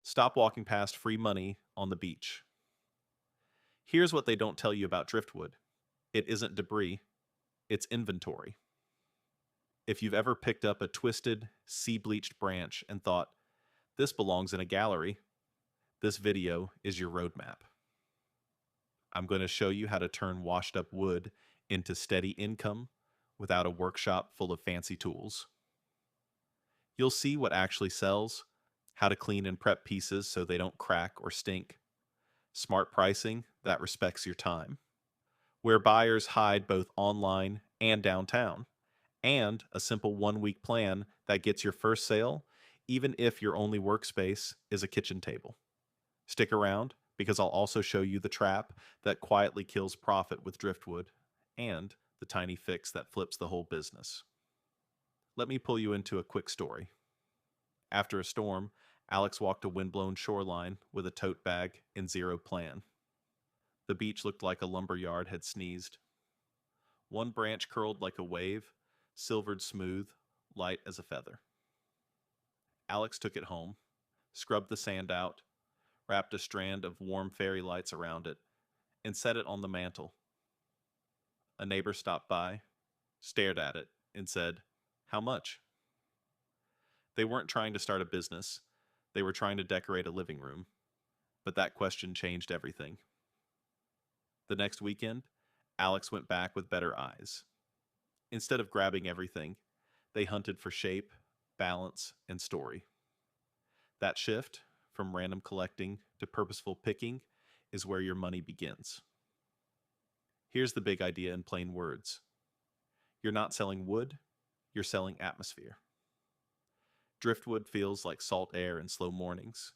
Stop walking past free money on the beach. Here's what they don't tell you about driftwood: it isn't debris, it's inventory. If you've ever picked up a twisted, sea bleached branch and thought, this belongs in a gallery, this video is your roadmap. I'm going to show you how to turn washed up wood into steady income without a workshop full of fancy tools. You'll see what actually sells, how to clean and prep pieces so they don't crack or stink, smart pricing that respects your time, where buyers hide both online and downtown, and a simple 1 week plan that gets your first sale, even if your only workspace is a kitchen table. Stick around, because I'll also show you the trap that quietly kills profit with driftwood, and the tiny fix that flips the whole business. Let me pull you into a quick story. After a storm, Alex walked a windblown shoreline with a tote bag and zero plan. The beach looked like a lumberyard had sneezed. One branch curled like a wave, silvered smooth, light as a feather. Alex took it home, scrubbed the sand out, wrapped a strand of warm fairy lights around it, and set it on the mantel. A neighbor stopped by, stared at it, and said, "How much?" They weren't trying to start a business. They were trying to decorate a living room. But that question changed everything. The next weekend, Alex went back with better eyes. Instead of grabbing everything, they hunted for shape, balance, and story. That shift, from random collecting to purposeful picking, is where your money begins. Here's the big idea in plain words. You're not selling wood, you're selling atmosphere. Driftwood feels like salt air and slow mornings.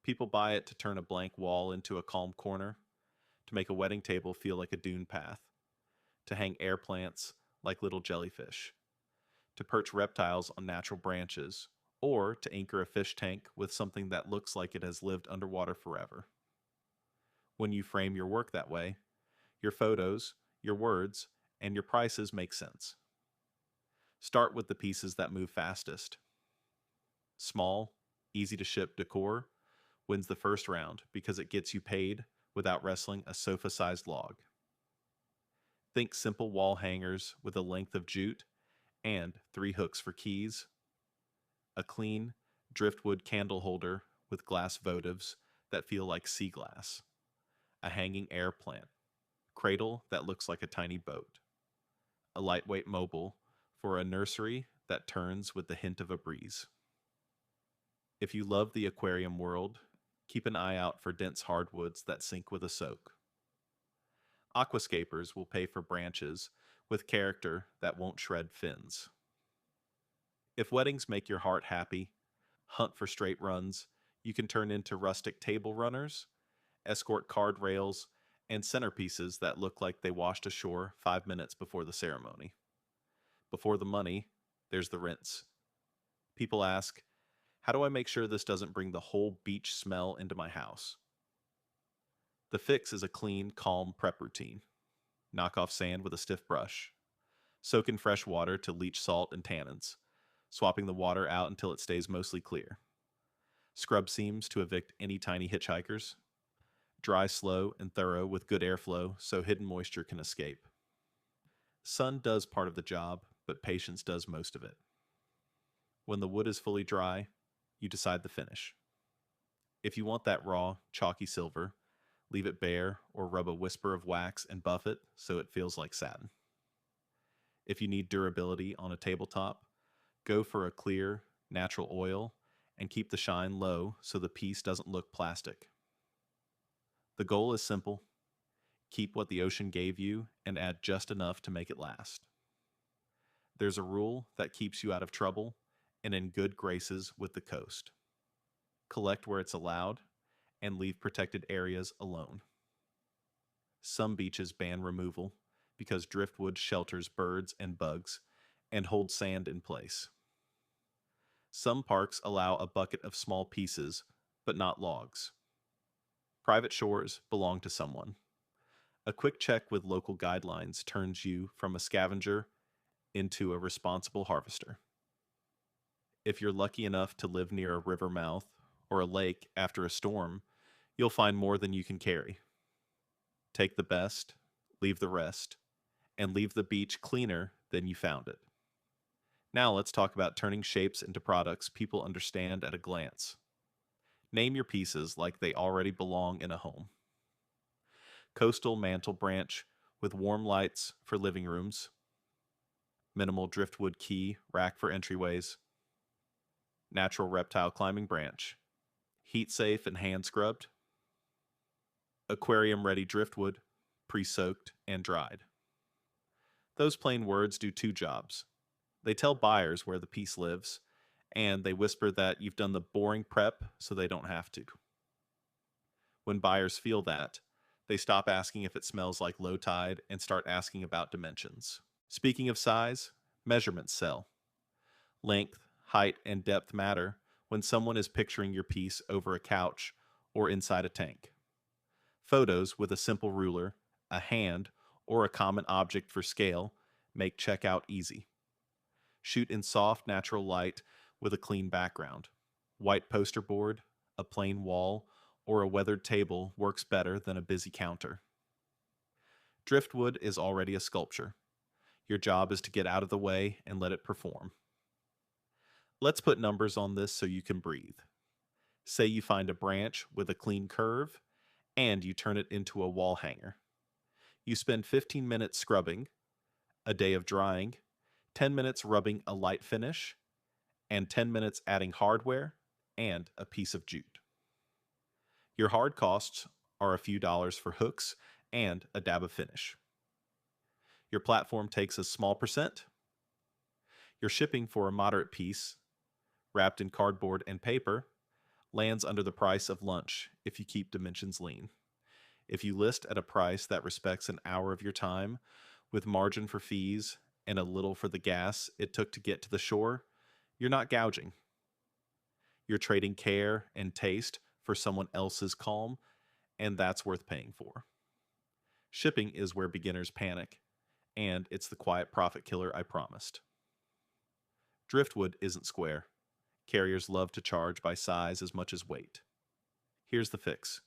People buy it to turn a blank wall into a calm corner, to make a wedding table feel like a dune path, to hang air plants like little jellyfish, to perch reptiles on natural branches, or to anchor a fish tank with something that looks like it has lived underwater forever. When you frame your work that way, your photos, your words, and your prices make sense. Start with the pieces that move fastest. Small, easy to ship decor wins the first round because it gets you paid without wrestling a sofa-sized log. Think simple wall hangers with a length of jute and 3 hooks for keys, a clean driftwood candle holder with glass votives that feel like sea glass, a hanging air plant, cradle that looks like a tiny boat, a lightweight mobile for a nursery that turns with the hint of a breeze. If you love the aquarium world, keep an eye out for dense hardwoods that sink with a soak. Aquascapers will pay for branches with character that won't shred fins. If weddings make your heart happy, hunt for straight runs you can turn into rustic table runners, escort card rails, and centerpieces that look like they washed ashore 5 minutes before the ceremony. Before the money, there's the rinse. People ask, how do I make sure this doesn't bring the whole beach smell into my house? The fix is a clean, calm prep routine. Knock off sand with a stiff brush. Soak in fresh water to leach salt and tannins, swapping the water out until it stays mostly clear. Scrub seams to evict any tiny hitchhikers. Dry slow and thorough with good airflow so hidden moisture can escape. Sun does part of the job, but patience does most of it. When the wood is fully dry, you decide the finish. If you want that raw, chalky silver, leave it bare or rub a whisper of wax and buff it so it feels like satin. If you need durability on a tabletop, go for a clear, natural oil and keep the shine low so the piece doesn't look plastic. The goal is simple. Keep what the ocean gave you and add just enough to make it last. There's a rule that keeps you out of trouble and in good graces with the coast. Collect where it's allowed and leave protected areas alone. Some beaches ban removal because driftwood shelters birds and bugs and holds sand in place. Some parks allow a bucket of small pieces, but not logs. Private shores belong to someone. A quick check with local guidelines turns you from a scavenger into a responsible harvester. If you're lucky enough to live near a river mouth or a lake after a storm, you'll find more than you can carry. Take the best, leave the rest, and leave the beach cleaner than you found it. Now let's talk about turning shapes into products people understand at a glance. Name your pieces like they already belong in a home. Coastal mantle branch with warm lights for living rooms. Minimal driftwood key rack for entryways. Natural reptile climbing branch. Heat safe and hand scrubbed. Aquarium ready driftwood, pre-soaked and dried. Those plain words do two jobs. They tell buyers where the piece lives, and they whisper that you've done the boring prep so they don't have to. When buyers feel that, they stop asking if it smells like low tide and start asking about dimensions. Speaking of size, measurements sell. Length, height, and depth matter when someone is picturing your piece over a couch or inside a tank. Photos with a simple ruler, a hand, or a common object for scale make checkout easy. Shoot in soft, natural light with a clean background. White poster board, a plain wall, or a weathered table works better than a busy counter. Driftwood is already a sculpture. Your job is to get out of the way and let it perform. Let's put numbers on this so you can breathe. Say you find a branch with a clean curve, and you turn it into a wall hanger. You spend 15 minutes scrubbing, a day of drying, 10 minutes rubbing a light finish, and 10 minutes adding hardware and a piece of jute. Your hard costs are a few dollars for hooks and a dab of finish. Your platform takes a small percent. Your shipping for a moderate piece, wrapped in cardboard and paper, lands under the price of lunch if you keep dimensions lean. If you list at a price that respects an hour of your time, with margin for fees and a little for the gas it took to get to the shore, you're not gouging. You're trading care and taste for someone else's calm, and that's worth paying for. Shipping is where beginners panic, and it's the quiet profit killer I promised. Driftwood isn't square. Carriers love to charge by size as much as weight. Here's the fix.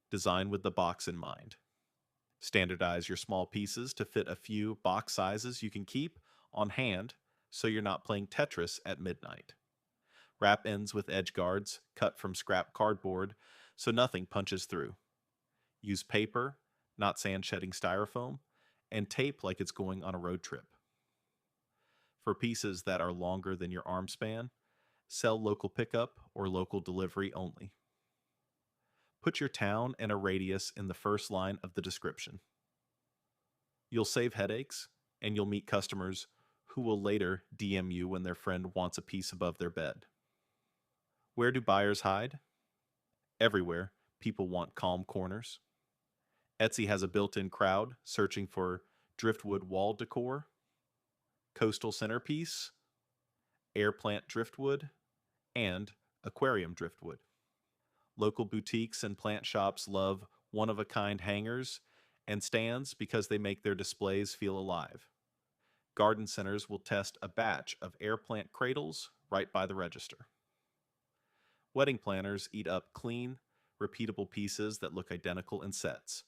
Design with the box in mind. Standardize your small pieces to fit a few box sizes you can keep on hand so you're not playing Tetris at midnight. Wrap ends with edge guards cut from scrap cardboard so nothing punches through. Use paper, not sand-shedding styrofoam, and tape like it's going on a road trip. For pieces that are longer than your arm span, sell local pickup or local delivery only. Put your town and a radius in the first line of the description. You'll save headaches, and you'll meet customers who will later DM you when their friend wants a piece above their bed. Where do buyers hide? Everywhere people want calm corners. Etsy has a built-in crowd searching for driftwood wall decor, coastal centerpiece, air plant driftwood, and aquarium driftwood. Local boutiques and plant shops love one-of-a-kind hangers and stands because they make their displays feel alive. Garden centers will test a batch of air plant cradles right by the register. Wedding planners eat up clean, repeatable pieces that look identical in sets.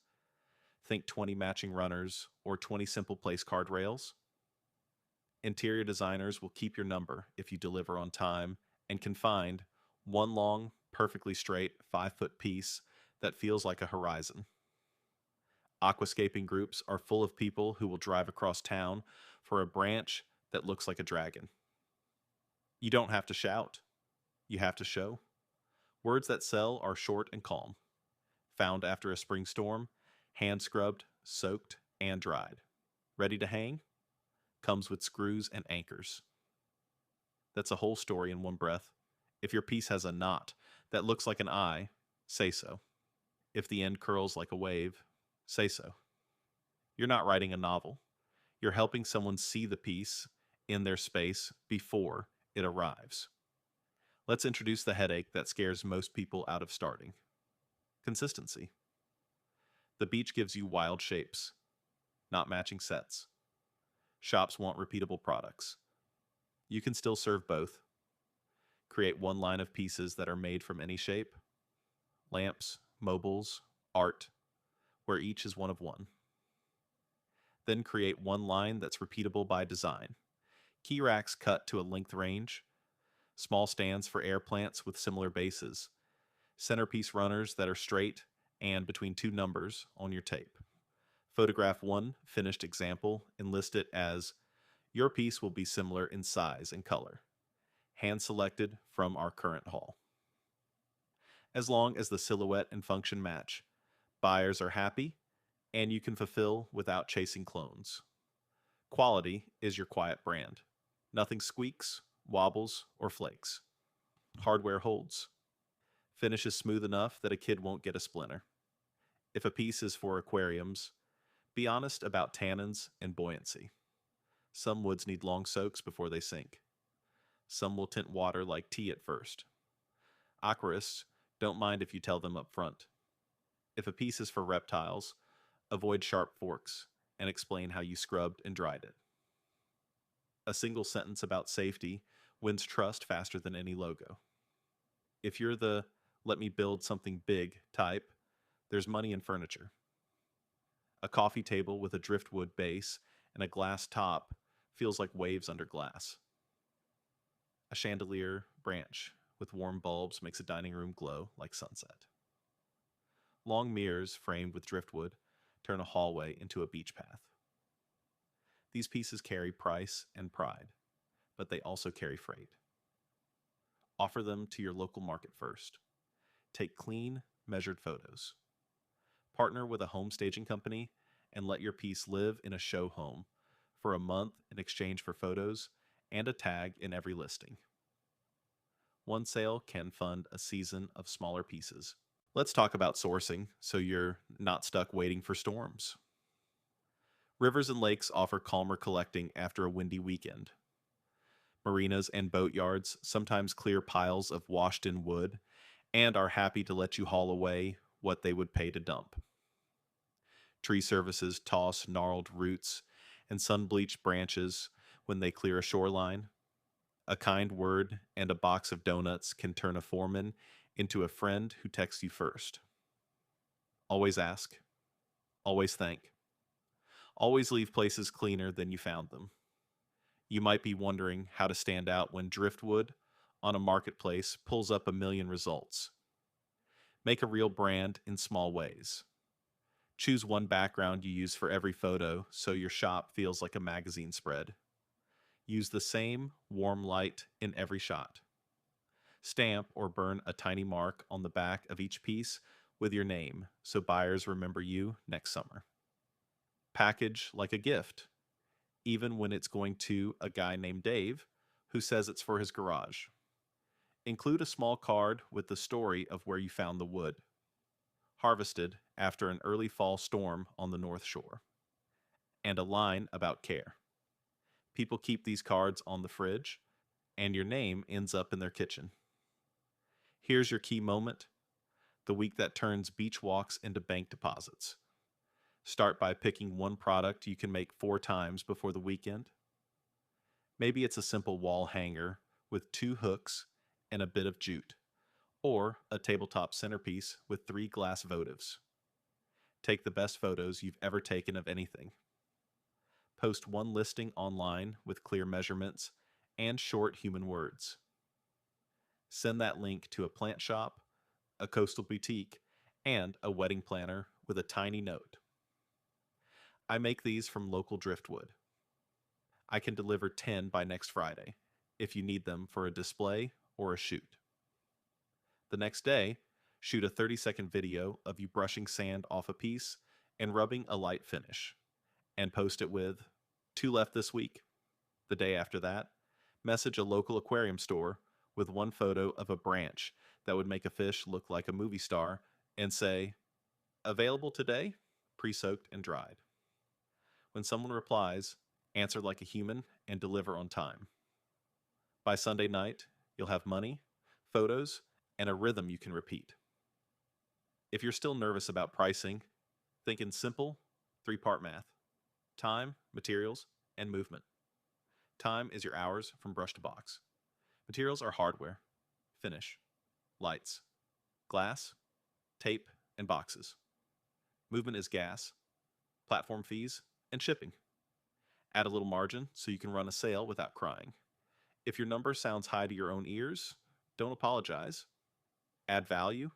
Think 20 matching runners or 20 simple place card rails. Interior designers will keep your number if you deliver on time and can find one long, perfectly straight 5-foot piece that feels like a horizon. Aquascaping groups are full of people who will drive across town for a branch that looks like a dragon. You don't have to shout. You have to show. Words that sell are short and calm. Found after a spring storm, hand scrubbed, soaked, and dried. Ready to hang? Comes with screws and anchors. That's a whole story in one breath. If your piece has a knot that looks like an eye, say so. If the end curls like a wave, say so. You're not writing a novel. You're helping someone see the piece in their space before it arrives. Let's introduce the headache that scares most people out of starting. Consistency. The beach gives you wild shapes, not matching sets. Shops want repeatable products. You can still serve both. Create one line of pieces that are made from any shape: lamps, mobiles, art, where each is one of one. Then create one line that's repeatable by design. Key racks cut to a length range, small stands for air plants with similar bases, centerpiece runners that are straight and between two numbers on your tape. Photograph one finished example and list it as your piece will be similar in size and color, hand selected from our current haul. As long as the silhouette and function match, buyers are happy and you can fulfill without chasing clones. Quality is your quiet brand. Nothing squeaks, wobbles, or flakes. Hardware holds. Finish is smooth enough that a kid won't get a splinter. If a piece is for aquariums, be honest about tannins and buoyancy. Some woods need long soaks before they sink. Some will tint water like tea at first. Aquarists don't mind if you tell them up front. If a piece is for reptiles, avoid sharp forks and explain how you scrubbed and dried it. A single sentence about safety wins trust faster than any logo. If you're the "let me build something big" type, there's money in furniture. A coffee table with a driftwood base and a glass top feels like waves under glass. A chandelier branch with warm bulbs makes a dining room glow like sunset. Long mirrors framed with driftwood turn a hallway into a beach path. These pieces carry price and pride, but they also carry freight. Offer them to your local market first. Take clean, measured photos. Partner with a home staging company and let your piece live in a show home for a month in exchange for photos and a tag in every listing. One sale can fund a season of smaller pieces. Let's talk about sourcing so you're not stuck waiting for storms. Rivers and lakes offer calmer collecting after a windy weekend. Marinas and boatyards sometimes clear piles of washed-in wood and are happy to let you haul away what they would pay to dump. Tree services toss gnarled roots and sun-bleached branches when they clear a shoreline. A kind word and a box of donuts can turn a foreman into a friend who texts you first. Always ask. Always thank. Always leave places cleaner than you found them. You might be wondering how to stand out when driftwood on a marketplace pulls up a million results. Make a real brand in small ways. Choose one background you use for every photo so your shop feels like a magazine spread. Use the same warm light in every shot. Stamp or burn a tiny mark on the back of each piece with your name so buyers remember you next summer. Package like a gift, even when it's going to a guy named Dave who says it's for his garage. Include a small card with the story of where you found the wood, harvested after an early fall storm on the North Shore, and a line about care. People keep these cards on the fridge, and your name ends up in their kitchen. Here's your key moment: the week that turns beach walks into bank deposits. Start by picking one product you can make 4 times before the weekend. Maybe it's a simple wall hanger with 2 hooks and a bit of jute, or a tabletop centerpiece with 3 glass votives. Take the best photos you've ever taken of anything. Post one listing online with clear measurements and short human words. Send that link to a plant shop, a coastal boutique, and a wedding planner with a tiny note. I make these from local driftwood. I can deliver 10 by next Friday if you need them for a display or a shoot. The next day, shoot a 30-second video of you brushing sand off a piece and rubbing a light finish, and post it with "2 left this week." The day after that, message a local aquarium store with one photo of a branch that would make a fish look like a movie star and say, "Available today, pre-soaked and dried." When someone replies, answer like a human and deliver on time. By Sunday night, you'll have money, photos, and a rhythm you can repeat. If you're still nervous about pricing, think in simple 3-part math: time, materials, and movement. Time is your hours from brush to box. Materials are hardware. Finish. Lights. Glass. Tape and boxes. Movement is gas. Platform fees and shipping. Add a little margin so you can run a sale without crying. If your number sounds high to your own ears, don't apologize. Add value.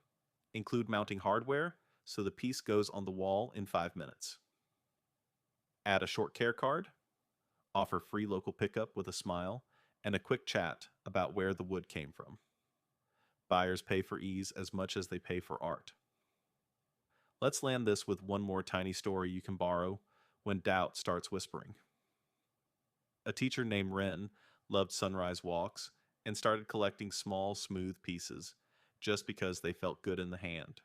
Include mounting hardware so the piece goes on the wall in 5 minutes. Add a short care card. Offer free local pickup with a smile and a quick chat about where the wood came from. Buyers pay for ease as much as they pay for art. Let's land this with one more tiny story you can borrow when doubt starts whispering. A teacher named Wren loved sunrise walks and started collecting small, smooth pieces just because they felt good in the hand.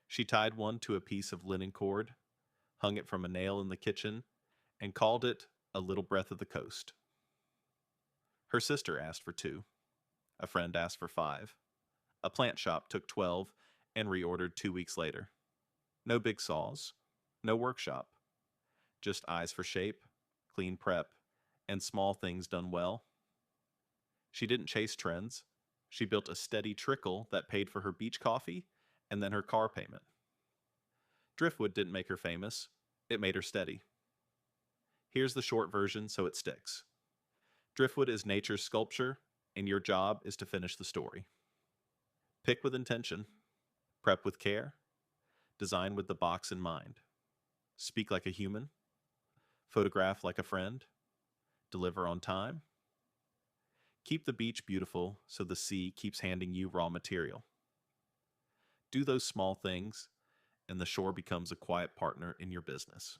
She tied one to a piece of linen cord, hung it from a nail in the kitchen, and called it a little breath of the coast. Her sister asked for 2. A friend asked for 5. A plant shop took 12 and reordered 2 weeks later. No big saws, no workshop, just eyes for shape, clean prep, and small things done well. She didn't chase trends. She built a steady trickle that paid for her beach coffee and then her car payment. Driftwood didn't make her famous. It made her steady. Here's the short version so it sticks. Driftwood is nature's sculpture, and your job is to finish the story. Pick with intention. Prep with care. Design with the box in mind. Speak like a human. Photograph like a friend. Deliver on time. Keep the beach beautiful so the sea keeps handing you raw material. Do those small things, and the shore becomes a quiet partner in your business.